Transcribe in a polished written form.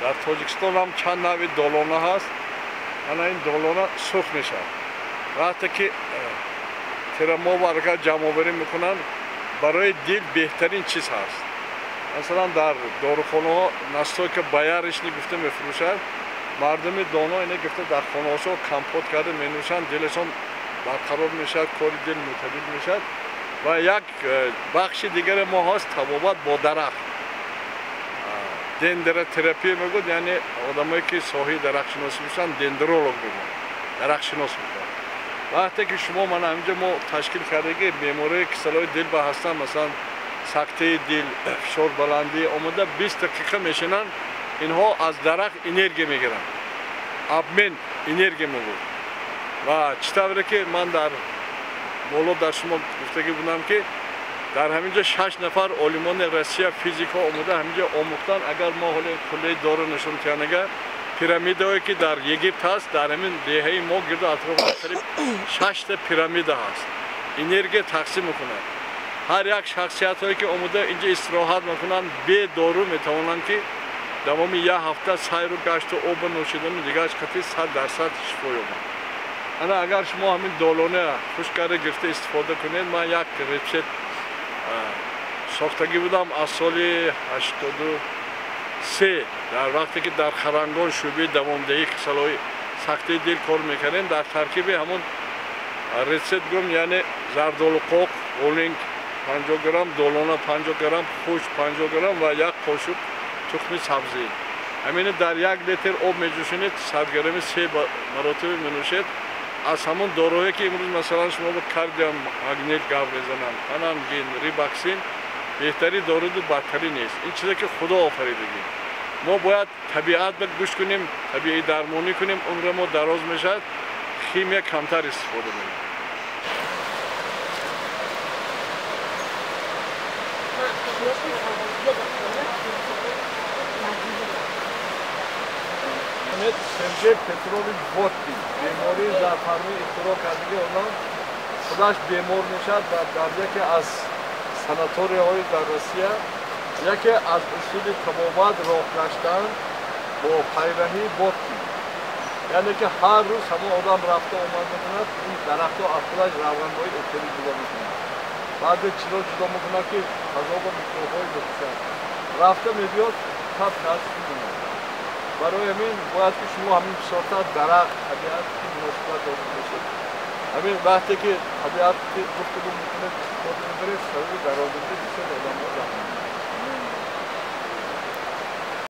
در تاجیکستان هم چند نوع دالانه هست. این دالانه سرخ میشه. وقتی که ترما و حرکت جمع آوری میکنن برای دل بهترین چیز هست. مثلا در داروخانه ها نسخه‌ای که بایرش گفته میفروشن، مردم دانا اینه گفته در خانه هاشو کمپوت کرده مینوشن، دلشون برقرار میشه، کار دل معتدل میشه. و یک بخش دیگر ما هست طبابت با درخت، دندروتراپی میگوید، یعنی آدمایی که ساحه درخت شناسی میشن دندرولوگ میگن، درخت شناس میگن. وقتی که شما من همینجا ما تشکیل کرده که بیماری کسلای دل به هستن، مثلا سکته دل، فشار بلندی آمده 20 دقیقه میشنن، اینها از درخت انرژی میگیرن، ابمن انرژی میگوید. و چطوره که من در بالا در شما گفتگی بودم که در همینجا 6 نفر عالمان روسیه فیزیکا اومده همینجا آموختن. اگر ما حالا کلی داره نشون تیانگه پیرامیدهایی که در یگیپت هست، در همین دهه ما گرد اطراف قریب 6 تا پیرامید هست، انرژی تقسیم میکنن. هر یک شخصیت هایی که اومده اینجا استراحت میکنن، به دارو میتوانن که دوام یک هفته سیر و گشت و آب نوشیدن دیگه قطعی 100% شفا یابند. انا اگر شما همین دالانه خوشگره گرفته استفاده کنید، من یک ریپست ساختگی بودم از سال 83 در وقتی که در خرنگان شعبه دوامدهی کسلای سخته دل کار میکنیم. در ترکیب همون ریپست گم یعنی زردالو قوق اولینگ 50 گرم، دالانه 50 گرم، خوش 50 گرم و یک قاشق تخم سبزی. همین در 1 لیتر آب میجوشونید، 100 گرم 3 مرتبه مینوشید. از همون داروهایی که امروز مثلا شما به کاردیوم مگنیت گاو میزنن، انانگین، ریباکسین، بهتری دارو و بدتری نیست. این چیزی که خدا آفریدگی. ما باید طبیعت رو گوش کنیم، طبیعی درمانی کنیم، عمر ما دراز میشه، شیمی کمتر استفاده کنیم. سرجه پترولی بودی بیماری زعفرانی اختراع کردگی اونا خودش بیمار میشد و در یکی از ساناتوری های در روسیه یکی از اصول طبابت راه گشتن با پیرهی بودی، یعنی که هر روز همه آدم رفته آمد میکند، این درخت ها از خودش روند های اکتری جدا میکند، بعد چرا جدا میکند که تضاب میکروب های بکشد رفته میبیاد تب نزد میکند. برای همین باید که شما همین بساطت درخت طبیعت که مناسبت داشته باشید. همین وقتی که طبیعت گفتگو میکنه استفاده میبرید، سبب درازداری بسیار آدم ها